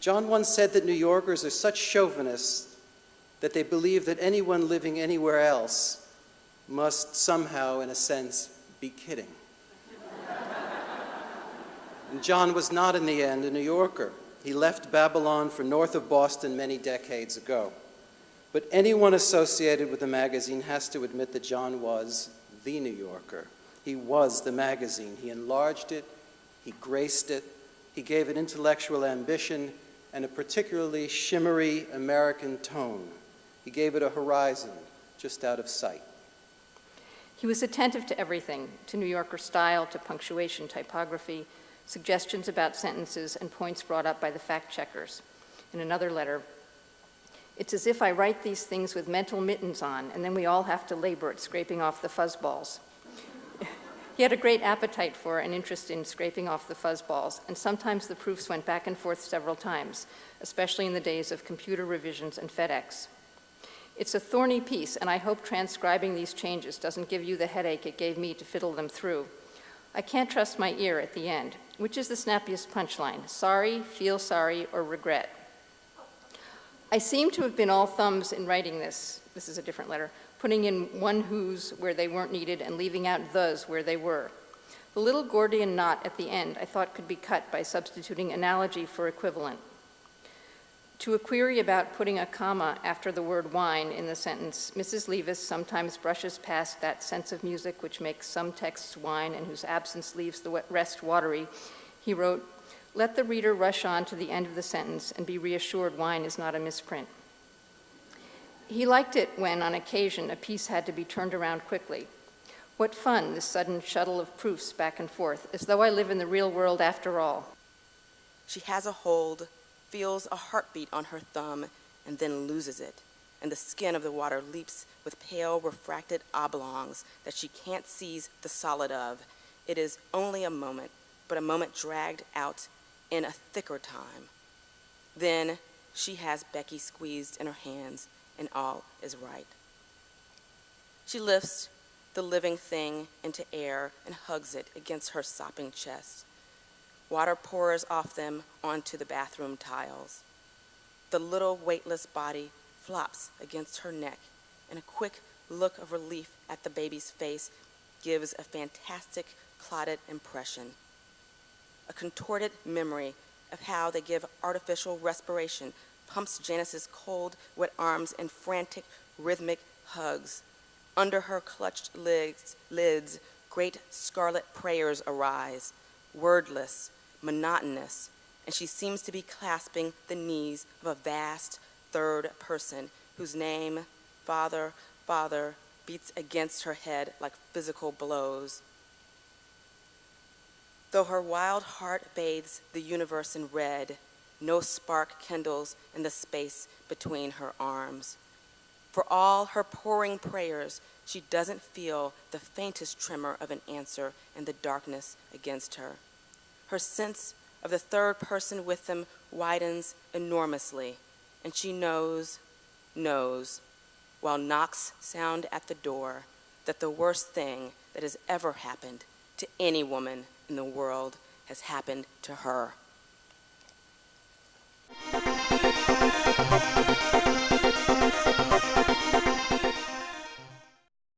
John once said that New Yorkers are such chauvinists that they believe that anyone living anywhere else must somehow, in a sense, be kidding. And John was not, in the end, a New Yorker. He left Babylon for north of Boston many decades ago. But anyone associated with the magazine has to admit that John was the New Yorker. He was the magazine. He enlarged it, he graced it, he gave it intellectual ambition and a particularly shimmery American tone. He gave it a horizon just out of sight. He was attentive to everything, to New Yorker style, to punctuation, typography, suggestions about sentences, and points brought up by the fact checkers. In another letter, "It's as if I write these things with mental mittens on, and then we all have to labor at scraping off the fuzzballs." He had a great appetite for and interest in scraping off the fuzzballs, and sometimes the proofs went back and forth several times, especially in the days of computer revisions and FedEx. It's a thorny piece, and I hope transcribing these changes doesn't give you the headache it gave me to fiddle them through. I can't trust my ear at the end. Which is the snappiest punchline? Sorry, feel sorry, or regret? I seem to have been all thumbs in writing this. This is a different letter. Putting in one who's where they weren't needed and leaving out thes where they were. The little Gordian knot at the end I thought could be cut by substituting analogy for equivalent. To a query about putting a comma after the word wine in the sentence, Mrs. Leavis sometimes brushes past that sense of music which makes some texts wine and whose absence leaves the rest watery. He wrote, "Let the reader rush on to the end of the sentence and be reassured wine is not a misprint." He liked it when, on occasion, a piece had to be turned around quickly. What fun, this sudden shuttle of proofs back and forth, as though I live in the real world after all. She has a hold, feels a heartbeat on her thumb, and then loses it, and the skin of the water leaps with pale, refracted oblongs that she can't seize the solid of. It is only a moment, but a moment dragged out in a thicker time. Then she has Becky squeezed in her hands, and all is right. She lifts the living thing into air and hugs it against her sopping chest. Water pours off them onto the bathroom tiles. The little weightless body flops against her neck, and a quick look of relief at the baby's face gives a fantastic clotted impression. A contorted memory of how they give artificial respiration pumps Janice's cold, wet arms in frantic, rhythmic hugs. Under her clutched lids, great scarlet prayers arise, wordless, monotonous, and she seems to be clasping the knees of a vast third person whose name, Father, Father, beats against her head like physical blows. Though her wild heart bathes the universe in red, no spark kindles in the space between her arms. For all her pouring prayers, she doesn't feel the faintest tremor of an answer in the darkness against her. Her sense of the third person with them widens enormously, and she knows, while knocks sound at the door, that the worst thing that has ever happened to any woman in the world has happened to her.